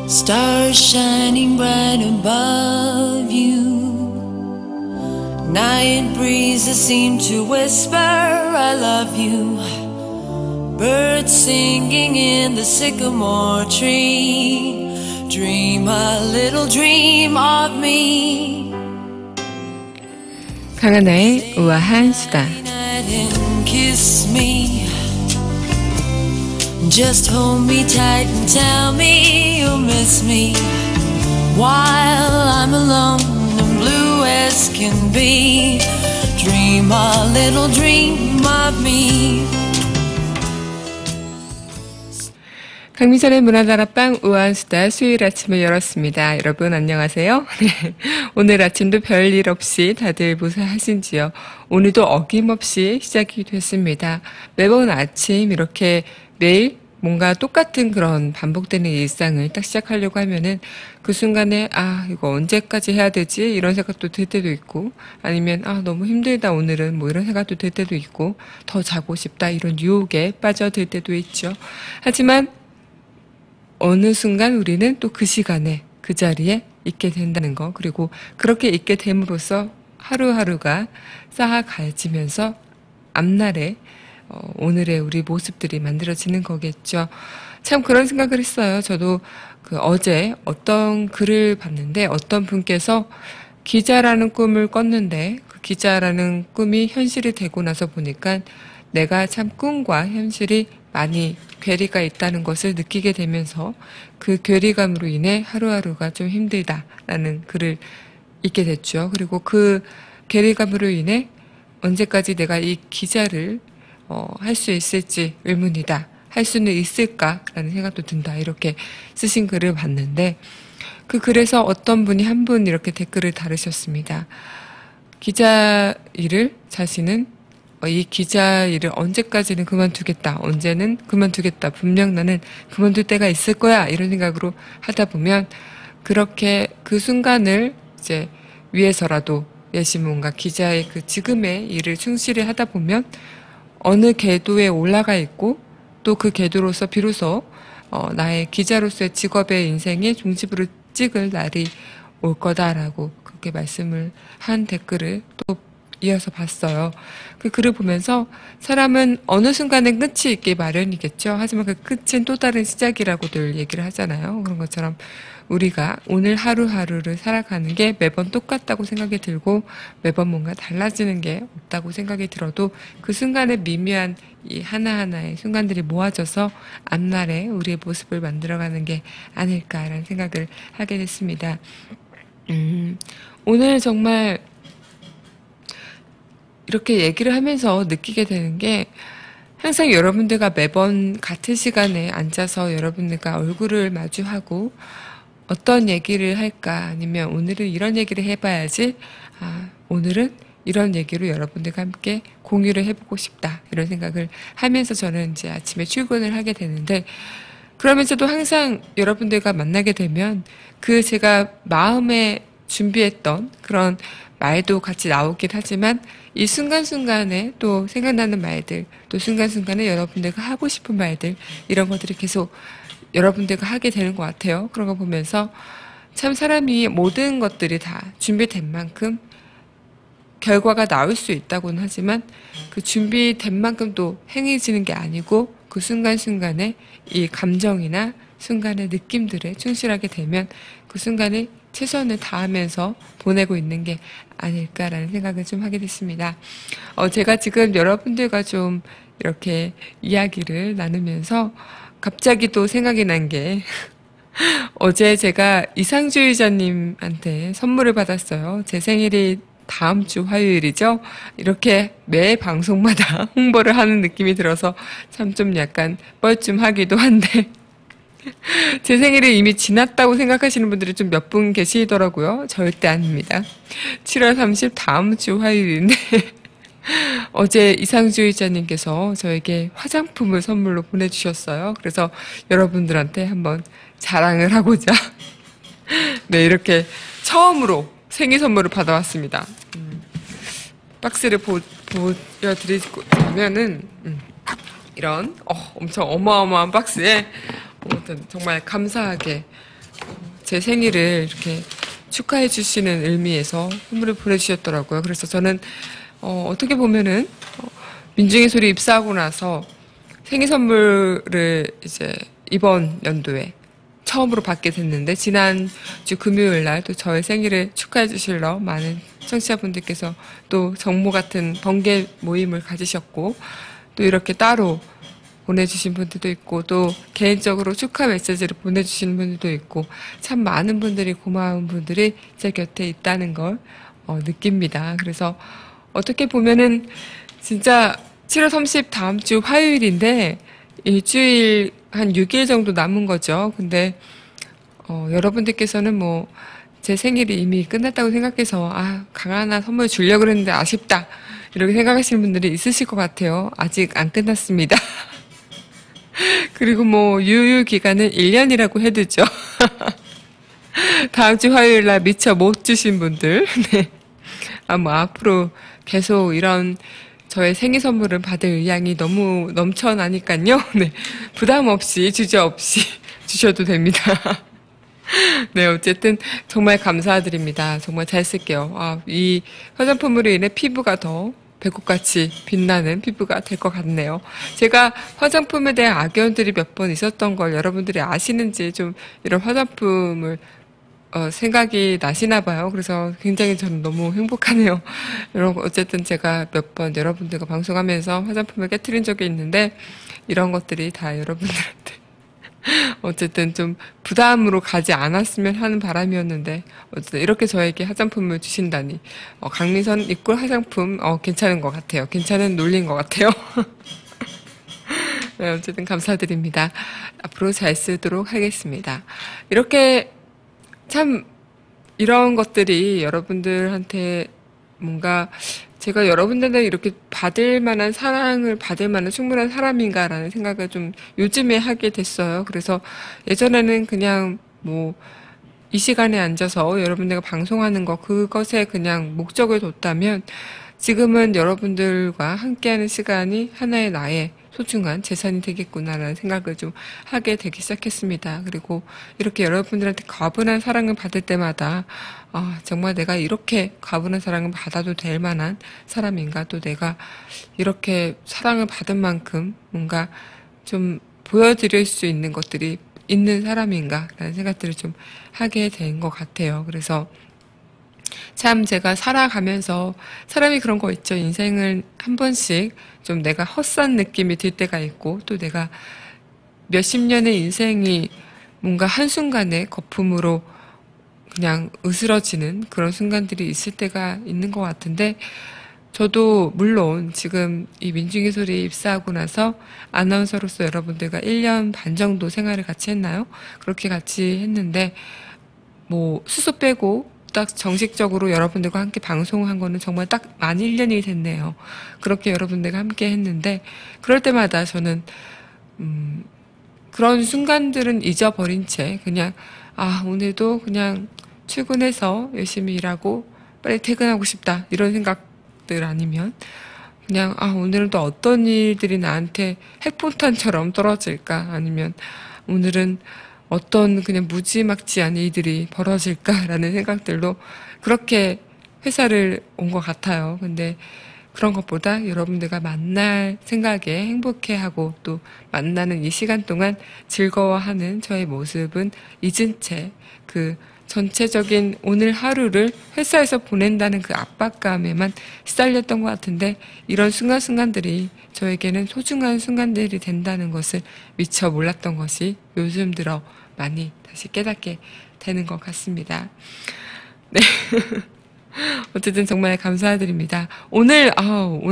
Stars shining bright above you. Night breezes seem to whisper I love you. Birds singing in the sycamore tree. Dream a little dream of me. 강하나의 우아한 수다. Kiss me. Just hold me tight and tell me you'll miss me while I'm alone and blue as can be. Dream a little dream of me. 강민선의 문화다락방 우아한 수다 수요일 아침을 열었습니다. 여러분 안녕하세요. 네, 오늘 아침도 별일 없이 다들 무사하신지요. 오늘도 어김없이 시작이 됐습니다. 매번 아침 이렇게 매일 뭔가 똑같은 그런 반복되는 일상을 딱 시작하려고 하면은 그 순간에 이거 언제까지 해야 되지? 이런 생각도 들 때도 있고 아니면 너무 힘들다 오늘은 뭐 이런 생각도 들 때도 있고 더 자고 싶다 이런 유혹에 빠져들 때도 있죠. 하지만 어느 순간 우리는 또 그 시간에 그 자리에 있게 된다는 거 그리고 그렇게 있게 됨으로써 하루하루가 쌓아가지면서 앞날에 오늘의 우리 모습들이 만들어지는 거겠죠. 참 그런 생각을 했어요. 저도 어제 어떤 글을 봤는데 어떤 분께서 기자라는 꿈을 꿨는데 그 기자라는 꿈이 현실이 되고 나서 보니까 내가 참 꿈과 현실이 많이 괴리가 있다는 것을 느끼게 되면서 그 괴리감으로 인해 하루하루가 좀 힘들다라는 글을 읽게 됐죠. 그리고 그 괴리감으로 인해 언제까지 내가 이 기자를 할 수 있을지 의문이다. 할 수는 있을까라는 생각도 든다. 이렇게 쓰신 글을 봤는데 그 글에서 어떤 분이 한 분 이렇게 댓글을 달으셨습니다. 기자 일을 자신은 이 기자 일을 언제까지는 그만두겠다. 언제는 그만두겠다. 분명 나는 그만둘 때가 있을 거야. 이런 생각으로 하다 보면 그렇게 그 순간을 이제 위해서라도 열심히 뭔가 기자의 그 지금의 일을 충실히 하다 보면 어느 궤도에 올라가 있고 또 그 궤도로서 비로소 나의 기자로서의 직업의 인생의 중심으로 찍을 날이 올 거다라고 그렇게 말씀을 한 댓글을 또 이어서 봤어요. 그 글을 보면서 사람은 어느 순간엔 끝이 있기 마련이겠죠. 하지만 그 끝은 또 다른 시작이라고들 얘기를 하잖아요. 그런 것처럼 우리가 오늘 하루하루를 살아가는 게 매번 똑같다고 생각이 들고 매번 뭔가 달라지는 게 없다고 생각이 들어도 그 순간의 미묘한 이 하나하나의 순간들이 모아져서 앞날에 우리의 모습을 만들어가는 게 아닐까라는 생각을 하게 됐습니다. 오늘 정말 이렇게 얘기를 하면서 느끼게 되는 게 항상 여러분들과 매번 같은 시간에 앉아서 여러분들과 얼굴을 마주하고 어떤 얘기를 할까 아니면 오늘은 이런 얘기를 해봐야지 오늘은 이런 얘기로 여러분들과 함께 공유를 해보고 싶다 이런 생각을 하면서 저는 이제 아침에 출근을 하게 되는데 그러면서도 항상 여러분들과 만나게 되면 그 제가 마음에 준비했던 그런 말도 같이 나오긴 하지만 이 순간순간에 또 생각나는 말들 또 순간순간에 여러분들과 하고 싶은 말들 이런 것들이 계속 여러분들과 하게 되는 것 같아요. 그런 거 보면서 참 사람이 모든 것들이 다 준비된 만큼 결과가 나올 수 있다고는 하지만 그 준비된 만큼 또 행해지는 게 아니고 그 순간순간에 이 감정이나 순간의 느낌들에 충실하게 되면 그 순간에 최선을 다하면서 보내고 있는 게 아닐까라는 생각을 좀 하게 됐습니다. 제가 지금 여러분들과 좀 이렇게 이야기를 나누면서 갑자기 또 생각이 난 게 어제 제가 이상주의자님한테 선물을 받았어요. 제 생일이 다음 주 화요일이죠. 이렇게 매 방송마다 홍보를 하는 느낌이 들어서 참 좀 약간 뻘쭘하기도 한데 제 생일이 이미 지났다고 생각하시는 분들이 좀 몇 분 계시더라고요. 절대 아닙니다. 7월 30 다음 주 화요일인데 어제 이상주의자님께서 저에게 화장품을 선물로 보내주셨어요. 그래서 여러분들한테 한번 자랑을 하고자 네 이렇게 처음으로 생일 선물을 받아왔습니다. 박스를 보여드리자면은 이런 엄청 어마어마한 박스에 아무튼 정말 감사하게 제 생일을 이렇게 축하해 주시는 의미에서 선물을 보내주셨더라고요. 그래서 저는 어떻게 보면은 민중의 소리 입사하고 나서 생일 선물을 이제 이번 연도에 처음으로 받게 됐는데, 지난주 금요일 날 또 저의 생일을 축하해 주시러 많은 청취자분들께서 또 정모 같은 번개 모임을 가지셨고, 또 이렇게 따로 보내주신 분들도 있고, 또 개인적으로 축하 메시지를 보내주시는 분들도 있고, 참 많은 분들이, 고마운 분들이 제 곁에 있다는 걸 느낍니다. 그래서 어떻게 보면은 진짜 7월 30 다음 주 화요일인데 일주일 한 6일 정도 남은 거죠. 근데 여러분들께서는 뭐 제 생일이 이미 끝났다고 생각해서 강 하나 선물 주려고 그랬는데 아쉽다 이렇게 생각하시는 분들이 있으실 것 같아요. 아직 안 끝났습니다. 그리고 뭐 유효 기간은 1년이라고 해두죠. 다음 주 화요일 날 미처 못 주신 분들, 네. 뭐 앞으로 계속 이런 저의 생일 선물을 받을 의향이 너무 넘쳐나니까요. 네. 부담 없이, 주저 없이 주셔도 됩니다. 네, 어쨌든 정말 감사드립니다. 정말 잘 쓸게요. 이 화장품으로 인해 피부가 더 배꼽같이 빛나는 피부가 될 것 같네요. 제가 화장품에 대한 악연들이 몇 번 있었던 걸 여러분들이 아시는지 좀 이런 화장품을 생각이 나시나 봐요. 그래서 굉장히 저는 너무 행복하네요. 여러분, 어쨌든 제가 몇 번 여러분들과 방송하면서 화장품을 깨트린 적이 있는데, 이런 것들이 다 여러분들한테 어쨌든 좀 부담으로 가지 않았으면 하는 바람이었는데, 어쨌든 이렇게 저에게 화장품을 주신다니, 강민선 이꿀 화장품, 괜찮은 것 같아요. 괜찮은 논리인 것 같아요. 네, 어쨌든 감사드립니다. 앞으로 잘 쓰도록 하겠습니다. 이렇게 참 이런 것들이 여러분들한테 뭔가 제가 여러분들한테 이렇게 받을 만한 사랑을 받을 만한 충분한 사람인가라는 생각을 좀 요즘에 하게 됐어요. 그래서 예전에는 그냥 뭐 이 시간에 앉아서 여러분들과 방송하는 거 그것에 그냥 목적을 뒀다면, 지금은 여러분들과 함께하는 시간이 하나의 나의 소중한 재산이 되겠구나라는 생각을 좀 하게 되기 시작했습니다. 그리고 이렇게 여러분들한테 과분한 사랑을 받을 때마다 정말 내가 이렇게 과분한 사랑을 받아도 될 만한 사람인가, 또 내가 이렇게 사랑을 받은 만큼 뭔가 좀 보여드릴 수 있는 것들이 있는 사람인가라는 생각들을 좀 하게 된 것 같아요. 그래서 참 제가 살아가면서 사람이 그런 거 있죠. 인생을 한 번씩 좀 내가 헛산 느낌이 들 때가 있고, 또 내가 몇십 년의 인생이 뭔가 한순간에 거품으로 그냥 으스러지는 그런 순간들이 있을 때가 있는 것 같은데, 저도 물론 지금 이 민중의 소리에 입사하고 나서 아나운서로서 여러분들과 1년 반 정도 생활을 같이 했나요? 그렇게 같이 했는데, 뭐 수수 빼고 딱 정식적으로 여러분들과 함께 방송한 거는 정말 딱 만 1년이 됐네요. 그렇게 여러분들과 함께 했는데, 그럴 때마다 저는 그런 순간들은 잊어버린 채 그냥 오늘도 그냥 출근해서 열심히 일하고 빨리 퇴근하고 싶다 이런 생각들 아니면, 그냥 오늘은 또 어떤 일들이 나한테 핵폭탄처럼 떨어질까, 아니면 오늘은 어떤 그냥 무지막지한 일들이 벌어질까라는 생각들로 그렇게 회사를 온 것 같아요. 근데 그런 것보다 여러분들과 만날 생각에 행복해하고, 또 만나는 이 시간 동안 즐거워하는 저의 모습은 잊은 채 그 전체적인 오늘 하루를 회사에서 보낸다는 그 압박감에만 시달렸던 것 같은데, 이런 순간순간들이 저에게는 소중한 순간들이 된다는 것을 미처 몰랐던 것이 요즘 들어 많이 다시 깨닫게 되는 것 같습니다. 네. 어쨌든 정말 감사드립니다. 오늘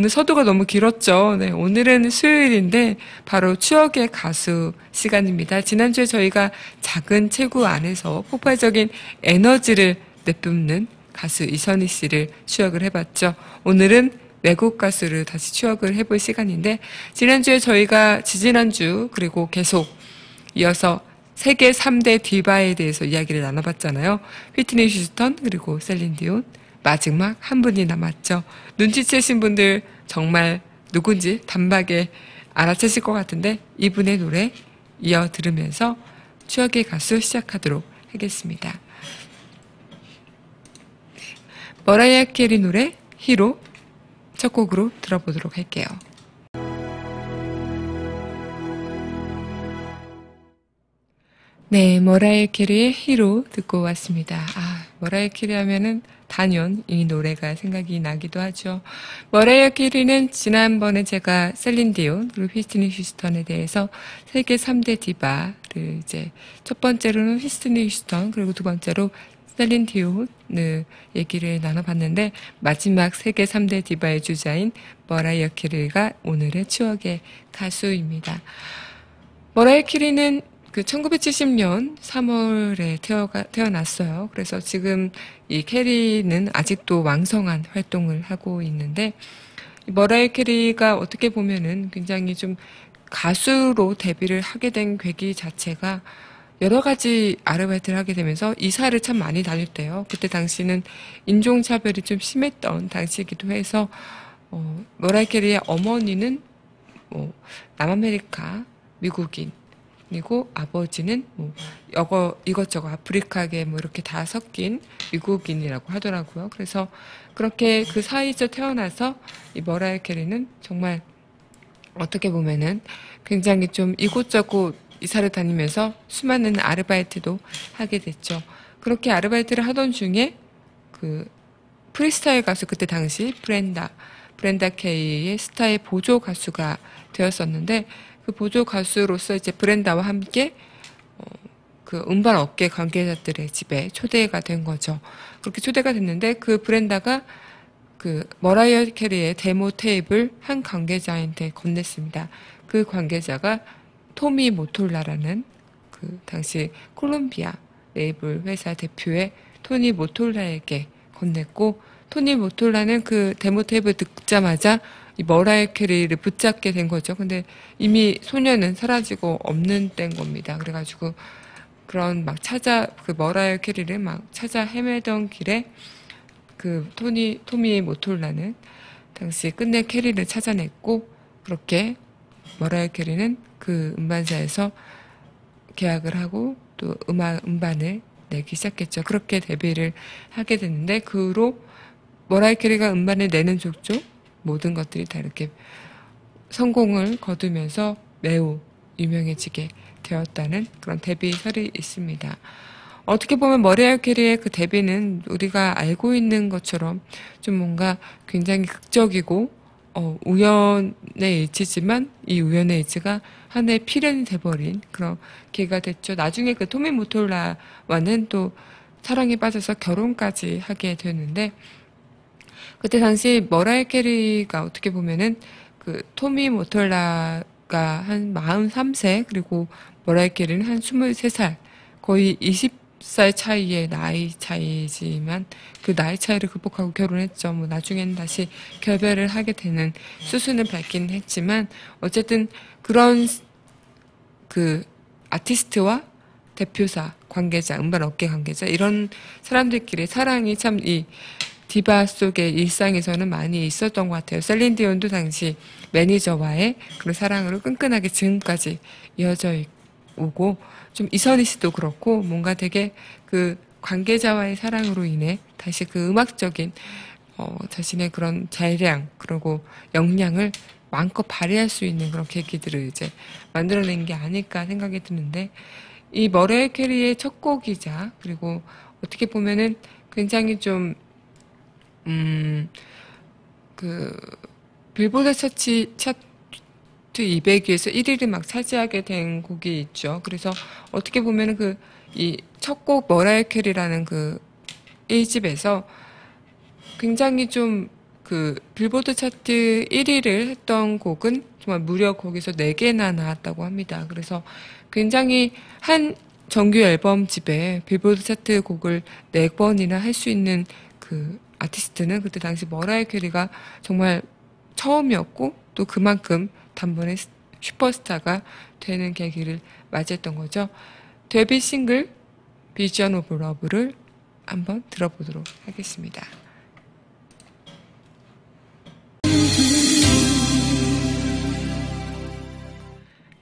서두가 너무 길었죠. 네, 오늘은 수요일인데 바로 추억의 가수 시간입니다. 지난주에 저희가 작은 체구 안에서 폭발적인 에너지를 내뿜는 가수 이선희 씨를 추억을 해봤죠. 오늘은 외국 가수를 다시 추억을 해볼 시간인데, 지난주에 저희가 지지난주 그리고 계속 이어서 세계 3대 디바에 대해서 이야기를 나눠봤잖아요. 휘트니 휴스턴 그리고 셀린 디온, 마지막 한 분이 남았죠. 눈치채신 분들 정말 누군지 단박에 알아채실 것 같은데, 이분의 노래 이어 들으면서 추억의 가수 시작하도록 하겠습니다. 머라이어 캐리 노래 히로 첫 곡으로 들어보도록 할게요. 네, 머라이어 캐리의 히로 듣고 왔습니다. 머라이어 캐리 하면은 단연 이 노래가 생각이 나기도 하죠. 머라이어 캐리는 지난번에 제가 셀린 디온 그리고 휘트니 휴스턴에 대해서 세계 3대 디바를 이제 첫 번째로는 휘트니 휴스턴 그리고 두 번째로 셀린 디온을 얘기를 나눠봤는데 마지막 세계 3대 디바의 주자인 머라이어 캐리가 오늘의 추억의 가수입니다. 머라이어 캐리는 1970년 3월에 태어났어요. 그래서 지금 이 캐리는 아직도 왕성한 활동을 하고 있는데, 머라이어 캐리가 어떻게 보면은 굉장히 좀 가수로 데뷔를 하게 된 계기 자체가 여러 가지 아르바이트를 하게 되면서 이사를 참 많이 다녔대요. 그때 당시는 인종차별이 좀 심했던 당시이기도 해서, 머라이어 캐리의 어머니는 남아메리카 미국인, 그리고 아버지는 이것저것 아프리카계 이렇게 다 섞인 미국인이라고 하더라고요. 그래서 그렇게 그 사이에서 태어나서 이 머라이어 캐리는 정말 어떻게 보면은 굉장히 좀 이곳저곳 이사를 다니면서 수많은 아르바이트도 하게 됐죠. 그렇게 아르바이트를 하던 중에 프리스타일 가수 그때 당시 브렌다 케이의 스타의 보조 가수가 되었었는데 그 보조 가수로서 이제 브렌다와 함께 음반 업계 관계자들의 집에 초대가 된 거죠. 그렇게 초대가 됐는데 그 브렌다가 머라이어 캐리의 데모 테이프를 한 관계자한테 건넸습니다. 그 관계자가 토미 모톨라라는 당시 콜롬비아 레이블 회사 대표의 토니 모톨라에게 건넸고, 토니 모톨라는 그 데모 테이프를 듣자마자 이 머라이어 캐리를 붙잡게 된 거죠. 근데 이미 소녀는 사라지고 없는 때인 겁니다. 그래가지고 그런 머라이어 캐리를 찾아 헤매던 길에 토미 모톨라는 당시 끝내 캐리를 찾아냈고, 그렇게 머라이어 캐리는 그 음반사에서 계약을 하고 또 음반을 내기 시작했죠. 그렇게 데뷔를 하게 됐는데, 그 후로 머라이어 캐리가 음반을 내는 족족 모든 것들이 다 이렇게 성공을 거두면서 매우 유명해지게 되었다는 그런 데뷔설이 있습니다. 어떻게 보면 머라이어 캐리의 그 데뷔는 우리가 알고 있는 것처럼 좀 뭔가 굉장히 극적이고 우연의 일치지만 이 우연의 일치가 하나의 필연이 돼버린 그런 계기가 됐죠. 나중에 그 토미 모톨라와는 또 사랑에 빠져서 결혼까지 하게 되었는데, 그때 당시 머라이어 캐리가 어떻게 보면은 토미 모톨라가 한 43세, 그리고 머라이어 캐리는 한 23살, 거의 20살 차이의 나이 차이지만 그 나이 차이를 극복하고 결혼했죠. 나중에는 다시 결별을 하게 되는 수순을 밟긴 했지만, 어쨌든 그런 아티스트와 대표사, 관계자, 음반 업계 관계자, 이런 사람들끼리 사랑이 참 디바 속의 일상에서는 많이 있었던 것 같아요. 셀린 디온도 당시 매니저와의 그런 사랑으로 끈끈하게 지금까지 이어져 오고, 좀 이선희 씨도 그렇고 뭔가 되게 관계자와의 사랑으로 인해 다시 음악적인 자신의 그런 재량 그리고 역량을 마음껏 발휘할 수 있는 그런 계기들을 이제 만들어낸 게 아닐까 생각이 드는데, 이 머라이어 캐리의 첫 곡이자 그리고 어떻게 보면은 굉장히 좀 빌보드 차트 200위에서 1위를 차지하게 된 곡이 있죠. 그래서 어떻게 보면은 이 첫 곡 머라이어 캐리라는 1집에서 굉장히 좀 빌보드 차트 1위를 했던 곡은 정말 무려 거기서 4개나 나왔다고 합니다. 그래서 굉장히 한 정규 앨범집에 빌보드 차트 곡을 4번이나 할 수 있는 아티스트는 그때 당시 머라이어 캐리가 정말 처음이었고, 또 그만큼 단번에 슈퍼스타가 되는 계기를 맞이했던 거죠. 데뷔 싱글 비전 오브 러브를 한번 들어보도록 하겠습니다.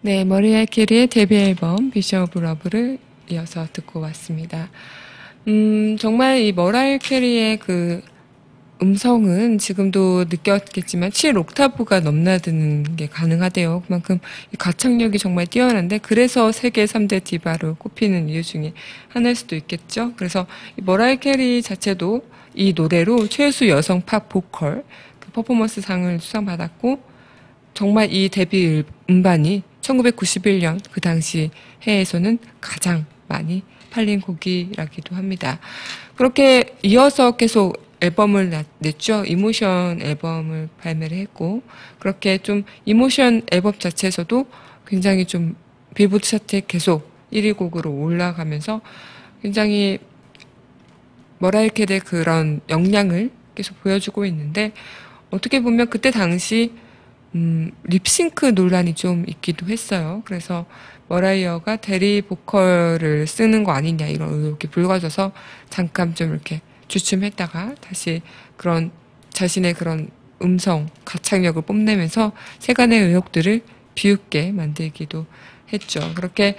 네, 머라이어 캐리의 데뷔 앨범 비전 오브 러브를 이어서 듣고 왔습니다. 정말 이 머라이어 캐리의 그 음성은 지금도 느꼈겠지만 7옥타브가 넘나드는 게 가능하대요. 그만큼 이 가창력이 정말 뛰어난데 그래서 세계 3대 디바로 꼽히는 이유 중에 하나일 수도 있겠죠. 그래서 이 머라이어 캐리 자체도 이 노래로 최우수 여성 팝 보컬 그 퍼포먼스 상을 수상받았고 정말 이 데뷔 음반이 1991년 그 당시 해에서는 가장 많이 팔린 곡이라기도 합니다. 그렇게 이어서 계속 앨범을 냈죠. 이모션 앨범을 발매를 했고 그렇게 좀 이모션 앨범 자체에서도 굉장히 좀 빌보드 차트에 계속 1위 곡으로 올라가면서 굉장히 머라이어 캐리의 그런 역량을 계속 보여주고 있는데 어떻게 보면 그때 당시 립싱크 논란이 좀 있기도 했어요. 그래서 머라이어가 대리 보컬을 쓰는 거 아니냐 이런 의혹이 불거져서 잠깐 좀 이렇게 주춤했다가 다시 그런 자신의 그런 음성 가창력을 뽐내면서 세간의 의혹들을 비웃게 만들기도 했죠. 그렇게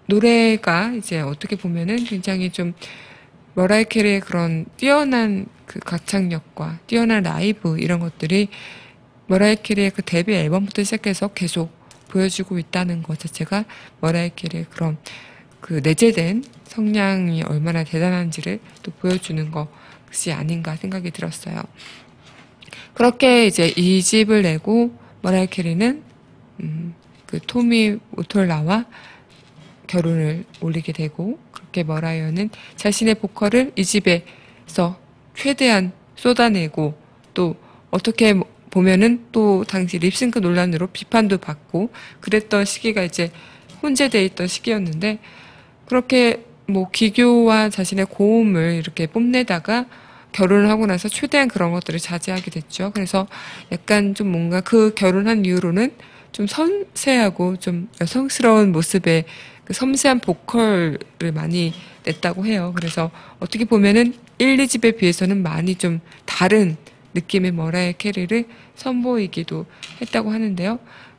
노래가 이제 어떻게 보면은 굉장히 좀 머라이어 캐리의 그런 뛰어난 그 가창력과 뛰어난 라이브 이런 것들이 머라이어 캐리의 그 데뷔 앨범부터 시작해서 계속 보여주고 있다는 것 자체가 머라이어 캐리의 그런 그 내재된 성량이 얼마나 대단한지를 또 보여주는 것이 아닌가 생각이 들었어요. 그렇게 이제 2집을 내고 머라이어 캐리는 그 토미 모톨라와 결혼을 올리게 되고 그렇게 머라이어는 자신의 보컬을 2집에서 최대한 쏟아내고 또 어떻게 보면은 또 당시 립싱크 논란으로 비판도 받고 그랬던 시기가 이제 혼재돼 있던 시기였는데 그렇게 뭐 기교와 자신의 고음을 이렇게 뽐내다가 결혼을 하고 나서 최대한 그런 것들을 자제하게 됐죠. 그래서 약간 좀 뭔가 그 결혼한 이후로는 좀 섬세하고 좀 여성스러운 모습의 그 섬세한 보컬을 많이 냈다고 해요. 그래서 어떻게 보면은 1, 2집에 비해서는 많이 좀 다른 느낌의 머라이어 캐리를 선보이기도 했다고 하는데요.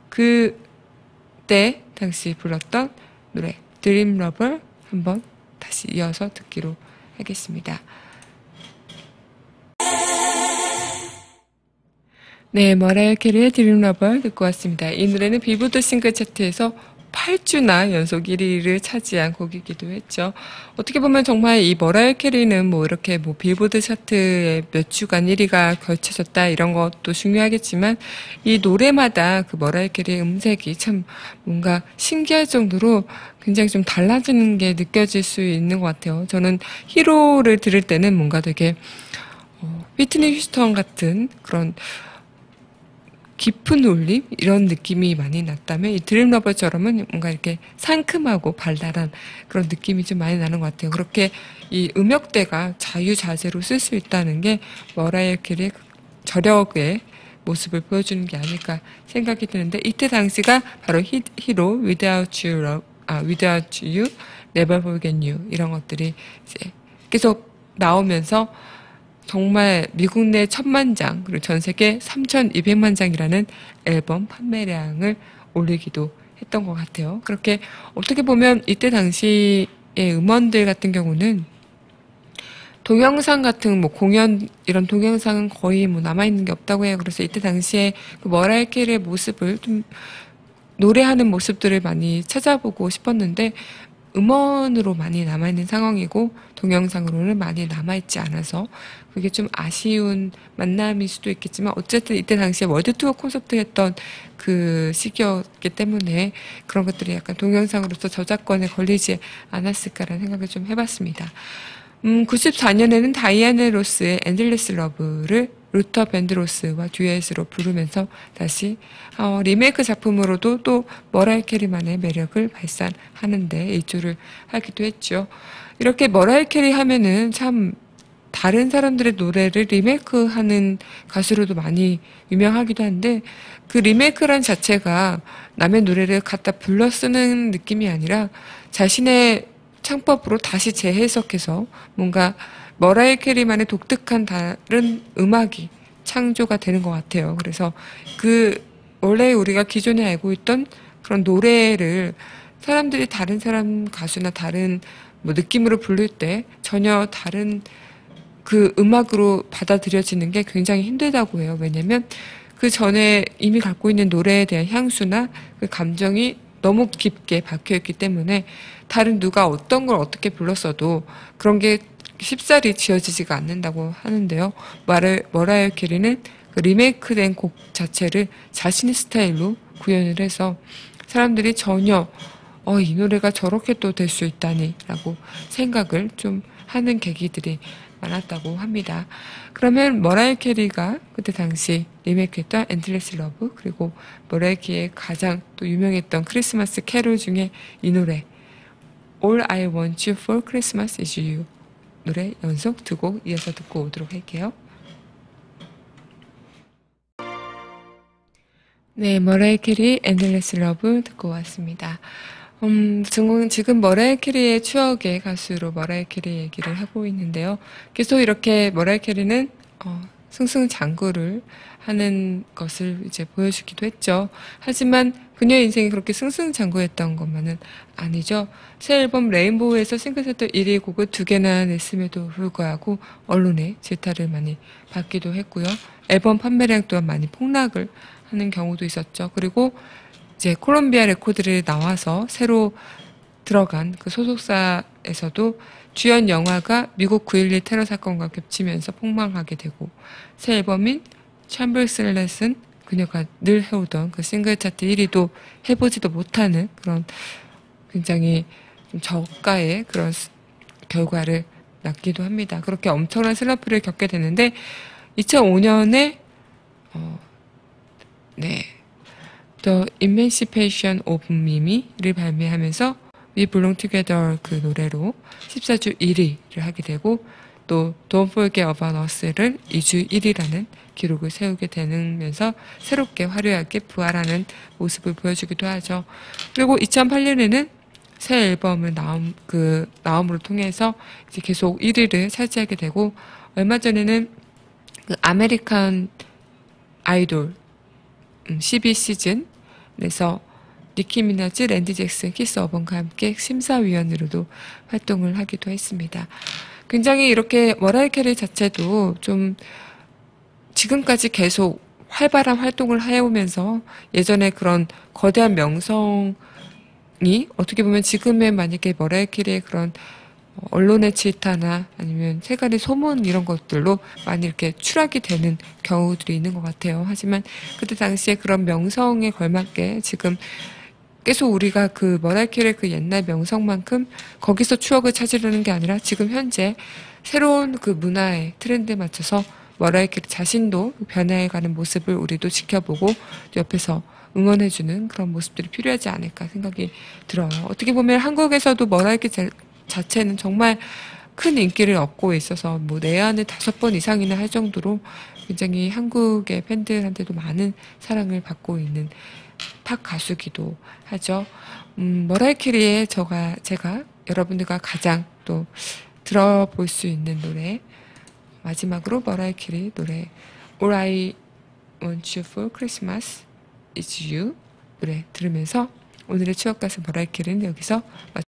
그때 당시 불렀던 노래 드림 러버 한번 다시 이어서 듣기로 하겠습니다. 네, 머라이어 캐리의 드림 러버 듣고 왔습니다. 이 노래는 빌보드 싱글 차트에서 8주나 연속 1위를 차지한 곡이기도 했죠. 어떻게 보면 정말 이 머라이어 캐리는 뭐 이렇게 뭐 빌보드 차트에 몇 주간 1위가 걸쳐졌다 이런 것도 중요하겠지만 이 노래마다 그 머라이어 캐리의 음색이 참 뭔가 신기할 정도로 굉장히 좀 달라지는 게 느껴질 수 있는 것 같아요. 저는 히로를 들을 때는 뭔가 되게 휘트니 휴스턴 같은 그런 깊은 울림 이런 느낌이 많이 났다면 이 드림 러버처럼은 뭔가 이렇게 상큼하고 발랄한 그런 느낌이 좀 많이 나는 것 같아요. 그렇게 이 음역대가 자유자재로 쓸 수 있다는 게 머라이어 캐리의 저력의 모습을 보여주는 게 아닐까 생각이 드는데 이때 당시가 바로 히로 Without You, Without You, Never Forget You 이런 것들이 이제 계속 나오면서 정말 미국 내 1000만 장 그리고 전 세계 3200만 장이라는 앨범 판매량을 올리기도 했던 것 같아요. 그렇게 어떻게 보면 이때 당시의 음원들 같은 경우는 동영상 같은 뭐 공연 이런 동영상은 거의 뭐 남아있는 게 없다고 해요. 그래서 이때 당시에 그 머라이어 캐리의 모습을 좀 노래하는 모습들을 많이 찾아보고 싶었는데 음원으로 많이 남아있는 상황이고 동영상으로는 많이 남아있지 않아서 그게 좀 아쉬운 만남일 수도 있겠지만 어쨌든 이때 당시에 월드 투어 콘서트 했던 그 시기였기 때문에 그런 것들이 약간 동영상으로서 저작권에 걸리지 않았을까라는 생각을 좀 해봤습니다. 94년에는 다이아나 로스의 엔들리스 러브를 루터 밴드로스와 듀엣으로 부르면서 다시 리메이크 작품으로도 또 머라이어 캐리만의 매력을 발산하는데 일조를 하기도 했죠. 이렇게 머라이어 캐리 하면은 참 다른 사람들의 노래를 리메이크하는 가수로도 많이 유명하기도 한데 그 리메이크란 자체가 남의 노래를 갖다 불러 쓰는 느낌이 아니라 자신의 창법으로 다시 재해석해서 뭔가 머라이어 캐리만의 독특한 다른 음악이 창조가 되는 것 같아요. 그래서 그 원래 우리가 기존에 알고 있던 그런 노래를 사람들이 다른 사람 가수나 다른 뭐 느낌으로 부를 때 전혀 다른 그 음악으로 받아들여지는 게 굉장히 힘들다고 해요. 왜냐면 그 전에 이미 갖고 있는 노래에 대한 향수나 그 감정이 너무 깊게 박혀있기 때문에 다른 누가 어떤 걸 어떻게 불렀어도 그런 게 쉽사리 지어지지가 않는다고 하는데요. 머라이어 캐리는 그 리메이크된 곡 자체를 자신의 스타일로 구현을 해서 사람들이 전혀 이 노래가 저렇게 또 될 수 있다니 라고 생각을 좀 하는 계기들이 많았다고 합니다. 그러면 머라이어 캐리가 그때 당시 리메이크했던 엔드레스 러브 그리고 머라이어 캐리의 가장 또 유명했던 크리스마스 캐롤 중에 이 노래 All I Want You For Christmas Is You 노래 연속 두 곡 이어서 듣고 오도록 할게요. 네, 머라이어 캐리 엔드레스 러브 듣고 왔습니다. 지금 머라이어 캐리의 추억의 가수로 머라이어 캐리 얘기를 하고 있는데요. 계속 이렇게 머라이어 캐리는 승승장구를 하는 것을 이제 보여주기도 했죠. 하지만 그녀의 인생이 그렇게 승승장구했던 것만은 아니죠. 새 앨범 레인보우에서 싱글차트 1위 곡을 2개나 냈음에도 불구하고 언론의 질타를 많이 받기도 했고요. 앨범 판매량 또한 많이 폭락을 하는 경우도 있었죠. 그리고 이제 콜롬비아 레코드를 나와서 새로 들어간 그 소속사에서도 주연 영화가 미국 9.11 테러 사건과 겹치면서 폭망하게 되고 새 앨범인 챔버슬렛은 그녀가 늘 해오던 그 싱글 차트 1위도 해보지도 못하는 그런 굉장히 좀 저가의 그런 결과를 낳기도 합니다. 그렇게 엄청난 슬럼프를 겪게 되는데 2005년에 The Emancipation of Mimi를 발매하면서 We Belong Together 그 노래로 14주 1위를 하게 되고 또 Don't Forget About Us를 2주 1위라는 기록을 세우게 되면서 새롭게 화려하게 부활하는 모습을 보여주기도 하죠. 그리고 2008년에는 새 앨범을 나옴으로 통해서 이제 계속 1위를 차지하게 되고 얼마 전에는 그 아메리칸 아이돌 12시즌에서 니키 미나즈, 랜디 잭슨, 키스 어번과 함께 심사위원으로도 활동을 하기도 했습니다. 굉장히 이렇게 머라이어 캐리 자체도 좀 지금까지 계속 활발한 활동을 해오면서 예전에 그런 거대한 명성이 어떻게 보면 지금의 만약에 머라이어 캐리의 그런 언론의 질타나 아니면 세간의 소문 이런 것들로 많이 이렇게 추락이 되는 경우들이 있는 것 같아요. 하지만 그때 당시에 그런 명성에 걸맞게 지금 계속 우리가 그 머라이어 캐리의 그 옛날 명성만큼 거기서 추억을 찾으려는 게 아니라 지금 현재 새로운 그 문화의 트렌드에 맞춰서 머라이어 캐리 자신도 변해가는 모습을 우리도 지켜보고 옆에서 응원해주는 그런 모습들이 필요하지 않을까 생각이 들어요. 어떻게 보면 한국에서도 머라이어 캐리 자체는 정말 큰 인기를 얻고 있어서 뭐 내한을 5번 이상이나 할 정도로 굉장히 한국의 팬들한테도 많은 사랑을 받고 있는 팝 가수기도 하죠. 머라이어 캐리의 제가 여러분들과 가장 또 들어볼 수 있는 노래 마지막으로 머라이어 캐리 노래 All I Want You For Christmas Is You 노래 들으면서 오늘의 추억 가수 머라이어 캐리는 여기서